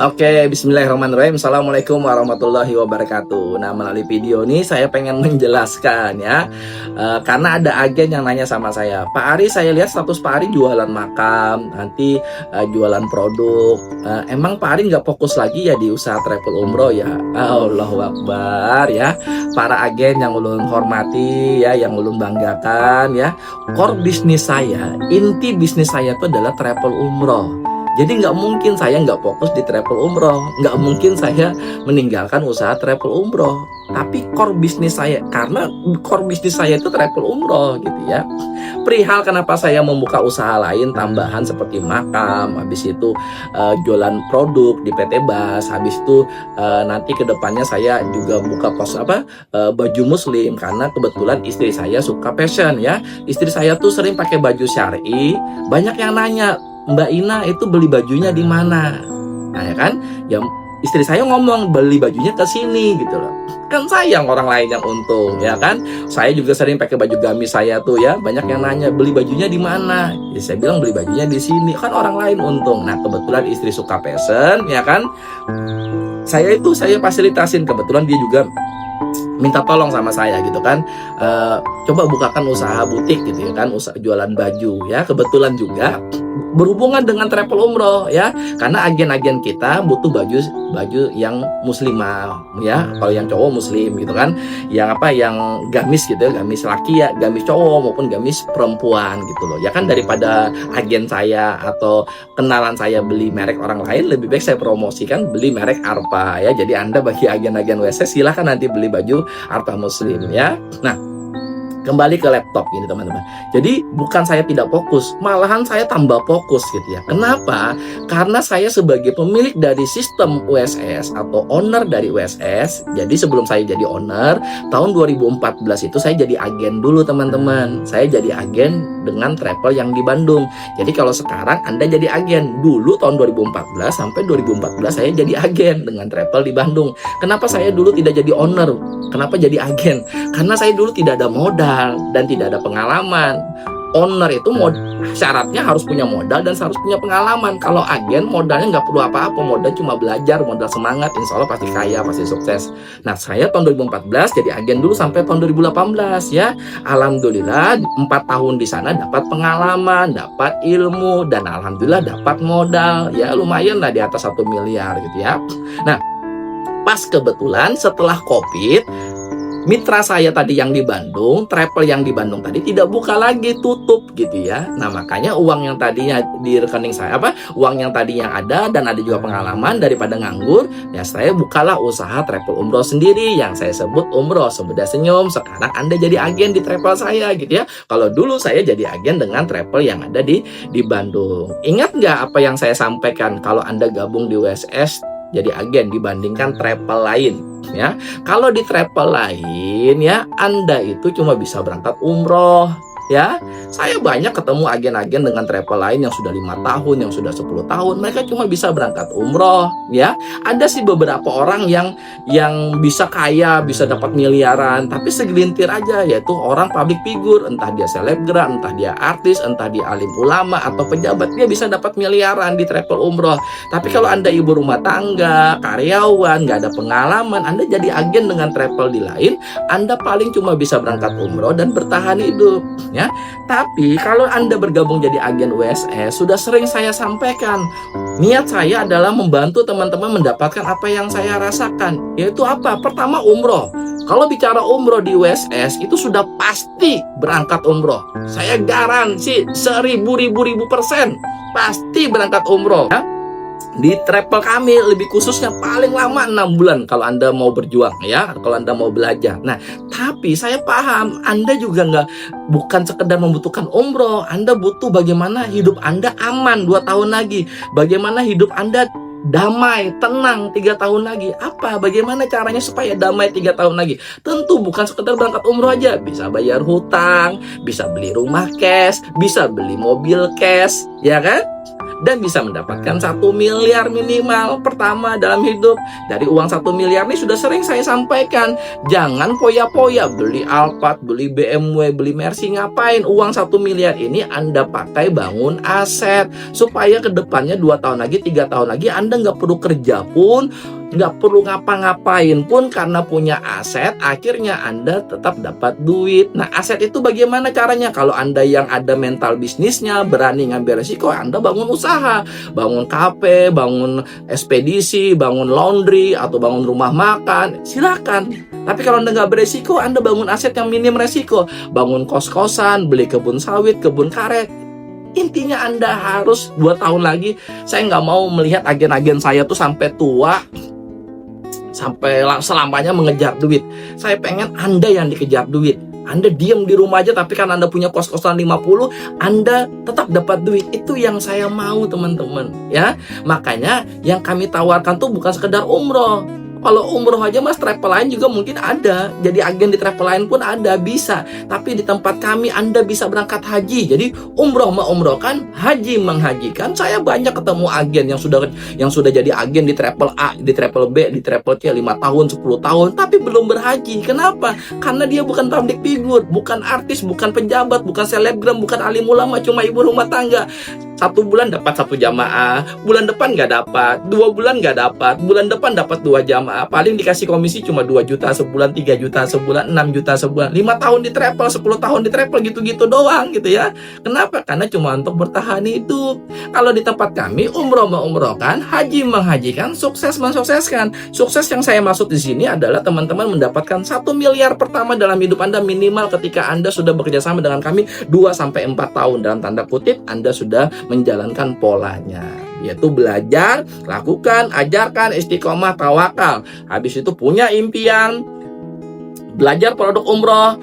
Oke, bismillahirrahmanirrahim. Assalamualaikum warahmatullahi wabarakatuh. Nah, melalui video ini saya pengen menjelaskan ya, karena ada agen yang nanya sama saya, Pak Ari, saya lihat status Pak Ari jualan makam, nanti jualan produk. Emang Pak Ari nggak fokus lagi ya di usaha travel umroh ya? Allahu Akbar ya. Para agen yang ulun hormati ya, yang ulun banggakan ya. Core bisnis saya, inti bisnis saya itu adalah travel umroh. Jadi nggak mungkin saya nggak fokus di travel umroh, nggak mungkin saya meninggalkan usaha travel umroh. Tapi core bisnis saya, karena core bisnis saya itu travel umroh gitu ya. Perihal kenapa saya membuka usaha lain tambahan seperti makam, habis itu jualan produk di PT Bas, habis itu nanti kedepannya saya juga buka baju muslim, karena kebetulan istri saya suka fashion ya. Istri saya tuh sering pakai baju syar'i, banyak yang nanya, Mbak Ina itu beli bajunya di mana? Nah ya kan, ya istri saya ngomong beli bajunya ke sini gitu loh. Kan sayang orang lain yang untung ya kan. Saya juga sering pakai baju gamis saya tuh ya, banyak yang nanya beli bajunya di mana? Jadi saya bilang beli bajunya di sini, kan orang lain untung. Nah kebetulan istri suka fashion ya kan. Saya fasilitasin, kebetulan dia juga minta tolong sama saya gitu kan, coba bukakan usaha butik gitu ya kan, usaha jualan baju ya. Kebetulan juga berhubungan dengan travel umroh ya, karena agen-agen kita butuh baju yang muslimah ya, kalau yang cowok muslim gitu kan, yang gamis gitu ya, gamis laki ya, gamis cowok maupun gamis perempuan gitu loh ya kan. Daripada agen saya atau kenalan saya beli merek orang lain, lebih baik saya promosikan beli merek Arpa ya. Jadi Anda bagi agen-agen WC silahkan nanti beli baju Arpa muslim ya. Nah, kembali ke laptop ini teman-teman. Jadi bukan saya tidak fokus, malahan saya tambah fokus gitu ya. Kenapa? Karena saya sebagai pemilik dari sistem USS atau owner dari USS. Jadi sebelum saya jadi owner, tahun 2014 itu saya jadi agen dulu teman-teman. Saya jadi agen dengan travel yang di Bandung. Jadi kalau sekarang Anda jadi agen, dulu tahun 2014 sampai 2014 saya jadi agen dengan travel di Bandung. Kenapa saya dulu tidak jadi owner? Kenapa jadi agen? Karena saya dulu tidak ada modal dan tidak ada pengalaman. Owner itu syaratnya harus punya modal dan harus punya pengalaman. Kalau agen modalnya nggak perlu apa-apa, modal cuma belajar, modal semangat, insya Allah pasti kaya, pasti sukses. Nah saya tahun 2014 jadi agen dulu sampai tahun 2018 ya. Alhamdulillah 4 tahun di sana dapat pengalaman, dapat ilmu, dan alhamdulillah dapat modal ya lumayan lah, di atas 1 miliar gitu ya. Nah pas kebetulan setelah COVID, mitra saya tadi yang di Bandung, travel yang di Bandung tadi tidak buka lagi, tutup gitu ya. Nah makanya uang yang tadinya di rekening saya, uang yang tadinya ada dan ada juga pengalaman, daripada nganggur ya saya bukalah usaha travel umroh sendiri yang saya sebut Umroh Semudah Senyum. Sekarang Anda jadi agen di travel saya gitu ya. Kalau dulu saya jadi agen dengan travel yang ada di Bandung. Ingat nggak apa yang saya sampaikan? Kalau Anda gabung di USS jadi agen dibandingkan travel lain ya. Kalau di travel lain ya, Anda itu cuma bisa berangkat umroh ya. Saya banyak ketemu agen-agen dengan travel lain yang sudah 5 tahun, yang sudah 10 tahun, mereka cuma bisa berangkat umroh ya. Ada sih beberapa orang yang bisa kaya, bisa dapat miliaran, tapi segelintir aja, yaitu orang public figure, entah dia selebgram, entah dia artis, entah dia alim ulama atau pejabat, dia bisa dapat miliaran di travel umroh. Tapi kalau Anda ibu rumah tangga, karyawan, nggak ada pengalaman, Anda jadi agen dengan travel di lain, Anda paling cuma bisa berangkat umroh dan bertahan hidup ya. Tapi kalau Anda bergabung jadi agen USS, sudah sering saya sampaikan, niat saya adalah membantu teman-teman mendapatkan apa yang saya rasakan, yaitu apa? Pertama, umroh. Kalau bicara umroh di USS itu sudah pasti berangkat umroh. Saya garansi 1000% pasti berangkat umroh ya. Di travel kami lebih khususnya paling lama 6 bulan kalau Anda mau berjuang ya, kalau Anda mau belajar. Nah tapi saya paham Anda juga bukan sekedar membutuhkan umroh, Anda butuh bagaimana hidup Anda aman 2 tahun lagi, bagaimana hidup Anda damai, tenang 3 tahun lagi. Bagaimana caranya supaya damai 3 tahun lagi? Tentu bukan sekedar berangkat umroh aja, bisa bayar hutang, bisa beli rumah cash, bisa beli mobil cash ya kan. dan bisa mendapatkan 1 miliar minimal pertama dalam hidup. Dari uang 1 miliar ini sudah sering saya sampaikan, jangan poya-poya beli Alphard, beli BMW, beli Mercy. Ngapain? Uang 1 miliar ini Anda pakai bangun aset supaya kedepannya 2 tahun lagi, 3 tahun lagi Anda nggak perlu kerja pun, nggak perlu ngapa-ngapain pun, karena punya aset akhirnya Anda tetap dapat duit. Nah, aset itu bagaimana caranya? Kalau Anda yang ada mental bisnisnya, berani ngambil resiko, Anda bangun usaha, bangun kafe, bangun ekspedisi, bangun laundry, atau bangun rumah makan, silakan. Tapi kalau Anda nggak beresiko, Anda bangun aset yang minim resiko, bangun kos-kosan, beli kebun sawit, kebun karet. Intinya Anda harus 2 tahun lagi, saya nggak mau melihat agen-agen saya tuh sampai tua, sampai selamanya mengejar duit. Saya pengen Anda yang dikejar duit. Anda diam di rumah aja, tapi kan Anda punya kos-kosan 50, Anda tetap dapat duit. Itu yang saya mau, teman-teman, ya. Makanya yang kami tawarkan tuh bukan sekedar umroh. Kalau umroh aja Mas, travel lain juga mungkin ada. Jadi agen di travel lain pun ada, bisa. Tapi di tempat kami Anda bisa berangkat haji. Jadi umroh mengumrohkan, haji menghajikan. Saya banyak ketemu agen yang sudah jadi agen di travel A, di travel B, di travel C 5 tahun, 10 tahun, tapi belum berhaji. Kenapa? Karena dia bukan public figure, bukan artis, bukan pejabat, bukan selebgram, bukan alim ulama, cuma ibu rumah tangga. 1 bulan dapat 1 jamaah, bulan depan nggak dapat, 2 bulan nggak dapat, bulan depan dapat 2 jamaah, paling dikasih komisi cuma 2 juta sebulan, 3 juta sebulan, 6 juta sebulan, 5 tahun di travel, 10 tahun di travel, gitu-gitu doang gitu ya. Kenapa? Karena cuma untuk bertahan hidup. Kalau di tempat kami, umroh mengumrohkan, haji menghajikan, sukses mensukseskan. Sukses yang saya maksud di sini adalah teman-teman mendapatkan 1 miliar pertama dalam hidup Anda minimal ketika Anda sudah bekerja sama dengan kami 2-4 tahun. Dalam tanda kutip, Anda sudah menjalankan polanya, yaitu belajar, lakukan, ajarkan, istiqomah, tawakal. Habis itu punya impian, belajar produk umroh,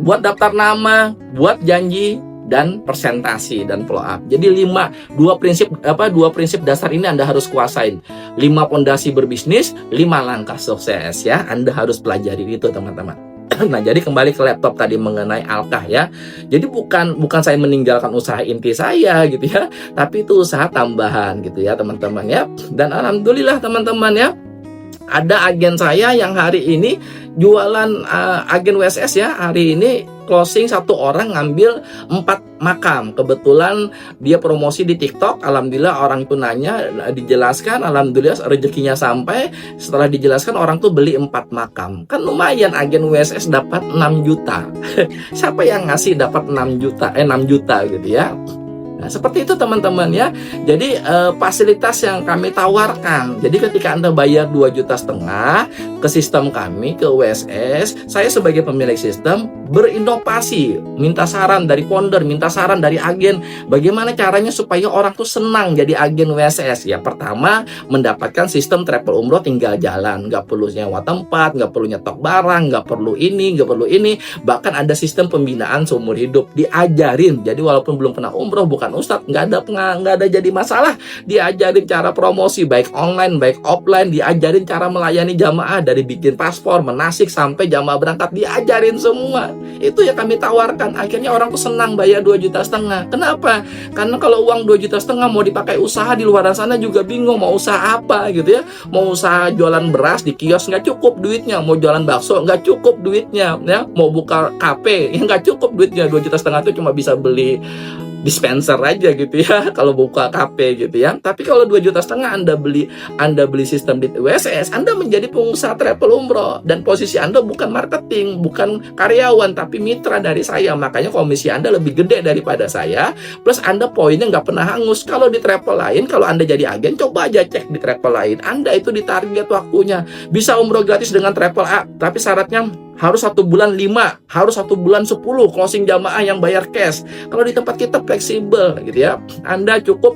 buat daftar nama, buat janji, dan presentasi dan follow up. Jadi 2 prinsip dasar ini Anda harus kuasain. 5 pondasi berbisnis, 5 langkah sukses, ya. Anda harus pelajari itu, teman-teman. Nah, jadi kembali ke laptop tadi mengenai Alkah, ya. Jadi bukan saya meninggalkan usaha inti saya gitu ya, tapi itu usaha tambahan gitu ya, teman-teman, ya. Dan alhamdulillah, teman-teman, ya, ada agen saya yang hari ini jualan agen WSS, ya. Hari ini closing 1 orang ngambil 4 makam. Kebetulan dia promosi di TikTok. Alhamdulillah orang itu nanya, dijelaskan, alhamdulillah rezekinya sampai. Setelah dijelaskan, orang tuh beli 4 makam. Kan lumayan, agen WSS dapat 6 juta. Siapa yang ngasih dapat 6 juta gitu ya. Nah, seperti itu, teman-teman, ya. Jadi fasilitas yang kami tawarkan. Jadi ketika Anda bayar 2,5 juta ke sistem kami, ke WSS, saya sebagai pemilik sistem berinovasi, minta saran dari founder, minta saran dari agen, bagaimana caranya supaya orang tuh senang jadi agen WSS. Ya, pertama, mendapatkan sistem travel umroh tinggal jalan, nggak perlu nyewa tempat, nggak perlu nyetok barang, nggak perlu ini, bahkan ada sistem pembinaan seumur hidup, diajarin. Jadi walaupun belum pernah umroh, bukan ustadz, nggak ada jadi masalah, diajarin cara promosi baik online baik offline, diajarin cara melayani jamaah dari bikin paspor, menasik sampai jamaah berangkat, diajarin semua. Itu yang kami tawarkan. Akhirnya orang tuh senang bayar 2,5 juta. Kenapa? Karena kalau uang 2,5 juta mau dipakai usaha di luar sana juga bingung mau usaha apa gitu ya. Mau usaha jualan beras di kios nggak cukup duitnya, mau jualan bakso nggak cukup duitnya, ya. Mau buka kafe yang nggak cukup duitnya. 2,5 juta itu cuma bisa beli dispenser aja gitu ya kalau buka kafe gitu ya. Tapi kalau 2,5 juta Anda beli sistem di WSS, Anda menjadi pengusaha travel umroh, dan posisi Anda bukan marketing, bukan karyawan, tapi mitra dari saya. Makanya komisi Anda lebih gede daripada saya, plus Anda poinnya nggak pernah hangus. Kalau di travel lain, kalau Anda jadi agen, coba aja cek di travel lain, Anda itu ditarget waktunya. Bisa umroh gratis dengan travel A, tapi syaratnya harus 1 bulan 5, harus 1 bulan 10 closing jamaah yang bayar cash. Kalau di tempat kita fleksibel gitu ya. Anda cukup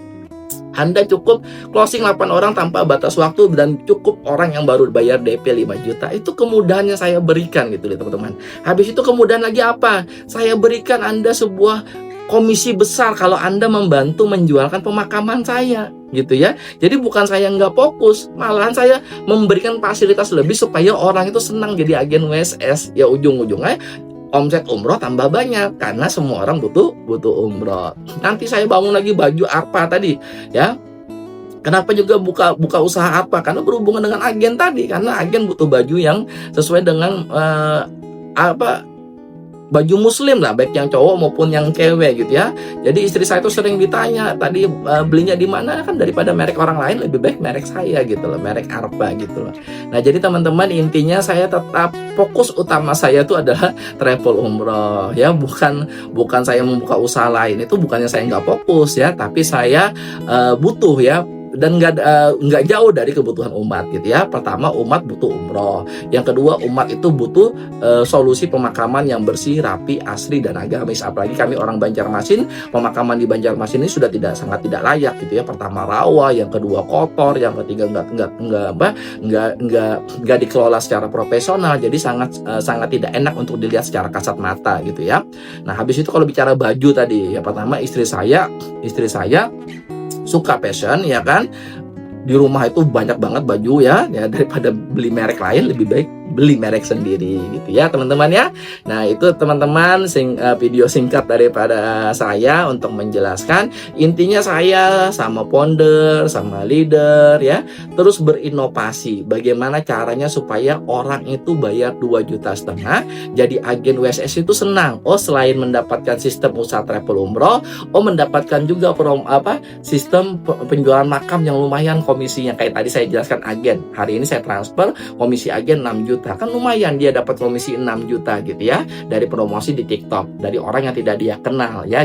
closing 8 orang tanpa batas waktu, dan cukup orang yang baru bayar DP 5 juta. Itu kemudahan yang saya berikan gitu ya, teman-teman. Habis itu kemudahan lagi apa? Saya berikan Anda sebuah komisi besar kalau Anda membantu menjualkan pemakaman saya gitu ya. Jadi bukan saya nggak fokus, malahan saya memberikan fasilitas lebih supaya orang itu senang jadi agen WSS. Ya, ujung-ujungnya omset umroh tambah banyak karena semua orang butuh umroh. Nanti saya bangun lagi baju apa tadi ya. Kenapa juga buka usaha apa? Karena berhubungan dengan agen tadi, karena agen butuh baju yang sesuai dengan baju muslim lah, baik yang cowok maupun yang cewek gitu ya. Jadi istri saya itu sering ditanya tadi belinya di mana, kan daripada merek orang lain lebih baik merek saya gitu loh, merek Arpa gitu loh. Nah jadi teman-teman, intinya saya tetap fokus utama saya itu adalah travel umroh ya, bukan saya membuka usaha lain. Itu bukannya saya nggak fokus ya, tapi saya butuh ya, dan nggak jauh dari kebutuhan umat gitu ya. Pertama, umat butuh umroh. Yang kedua, umat itu butuh solusi pemakaman yang bersih, rapi, asri, dan agamis. Apalagi kami orang Banjarmasin, pemakaman di Banjarmasin ini sudah sangat tidak layak gitu ya. Pertama rawa, yang kedua kotor, yang ketiga nggak dikelola secara profesional. Jadi sangat tidak enak untuk dilihat secara kasat mata gitu ya. Nah habis itu kalau bicara baju tadi ya, pertama istri saya suka fashion ya kan. Di rumah itu banyak banget baju ya, daripada beli merek lain lebih baik beli merek sendiri gitu ya teman-teman ya. Nah itu teman-teman video singkat daripada saya untuk menjelaskan. Intinya saya sama founder, sama leader ya, terus berinovasi bagaimana caranya supaya orang itu bayar 2,5 juta jadi agen WSS itu senang. Oh selain mendapatkan sistem usaha travel umroh, oh mendapatkan juga sistem penjualan makam yang lumayan komisinya. Kayak tadi saya jelaskan agen, hari ini saya transfer komisi agen 6 juta, kan lumayan dia dapat komisi 6 juta gitu ya, dari promosi di TikTok dari orang yang tidak dia kenal ya.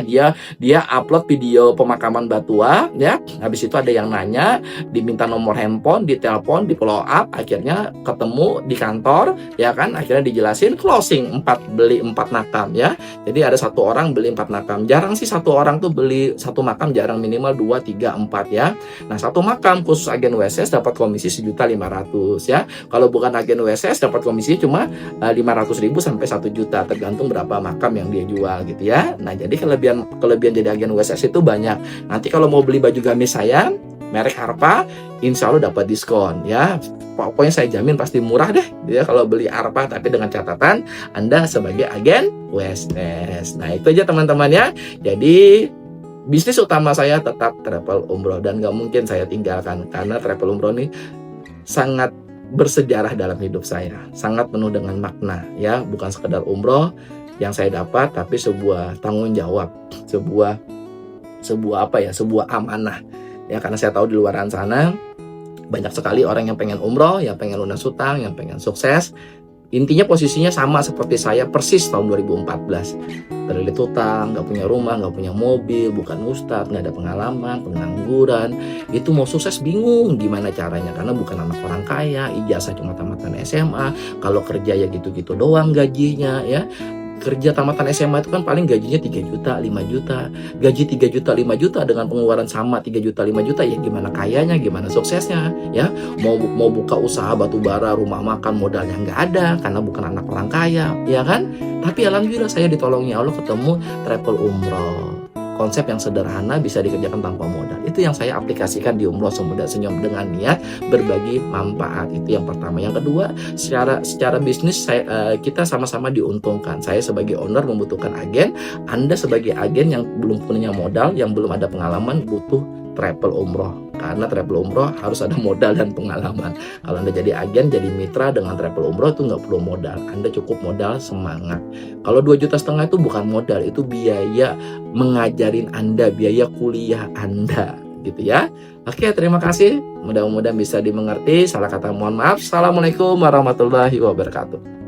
Dia upload video pemakaman Batua ya, habis itu ada yang nanya, diminta nomor handphone, ditelepon, di follow up, akhirnya ketemu di kantor ya kan, akhirnya dijelasin closing beli 4 makam ya. Jadi ada satu orang beli 4 makam, jarang sih satu orang tuh beli satu makam, jarang, minimal 2, 3, 4 ya. Nah satu makam khusus agen WSS dapat komisi 1,5 juta ya. Kalau bukan agen WSS dapat komisi cuma 500.000 sampai 1 juta, tergantung berapa makam yang dia jual gitu ya. Nah jadi kelebihan jadi agen WSS itu banyak. Nanti kalau mau beli baju gamis saya merek Arpa, insya Allah dapat diskon ya. Pokoknya saya jamin pasti murah deh ya kalau beli Arpa, tapi dengan catatan Anda sebagai agen WSS. Nah itu aja teman-teman ya. Jadi bisnis utama saya tetap travel umroh, dan gak mungkin saya tinggalkan karena travel umroh ini sangat bersejarah dalam hidup saya, sangat penuh dengan makna ya. Bukan sekedar umroh yang saya dapat, tapi sebuah tanggung jawab, sebuah amanah ya. Karena saya tahu di luar sana banyak sekali orang yang pengen umroh, yang pengen lunas hutang, yang pengen sukses. Intinya posisinya sama seperti saya persis tahun 2014. Terlilit hutang, gak punya rumah, gak punya mobil, bukan ustadz, gak ada pengalaman, pengangguran. Itu mau sukses bingung gimana caranya, karena bukan anak orang kaya, ijazah cuma tamatan SMA. Kalau kerja ya gitu-gitu doang gajinya ya. Kerja tamatan SMA itu kan paling gajinya 3 juta, 5 juta. Gaji 3 juta, 5 juta dengan pengeluaran sama 3 juta, 5 juta, ya gimana kayanya, gimana suksesnya ya. Mau buka usaha batu bara, rumah makan, modalnya nggak ada karena bukan anak orang kaya ya kan. Tapi alhamdulillah saya ditolongi Allah ketemu travel umroh. Konsep yang sederhana bisa dikerjakan tanpa modal. Itu yang saya aplikasikan di Umroh Semudah Senyum dengan niat berbagi manfaat. Itu yang pertama. Yang kedua, secara bisnis kita sama-sama diuntungkan. Saya sebagai owner membutuhkan agen, Anda sebagai agen yang belum punya modal, yang belum ada pengalaman, butuh travel umroh. Karena travel umroh harus ada modal dan pengalaman. Kalau Anda jadi agen, jadi mitra dengan travel umroh itu nggak perlu modal. Anda cukup modal semangat. Kalau 2,5 juta itu bukan modal, itu biaya mengajarin Anda, biaya kuliah Anda gitu ya. Oke, terima kasih. Mudah-mudahan bisa dimengerti. Salah kata mohon maaf. Assalamualaikum warahmatullahi wabarakatuh.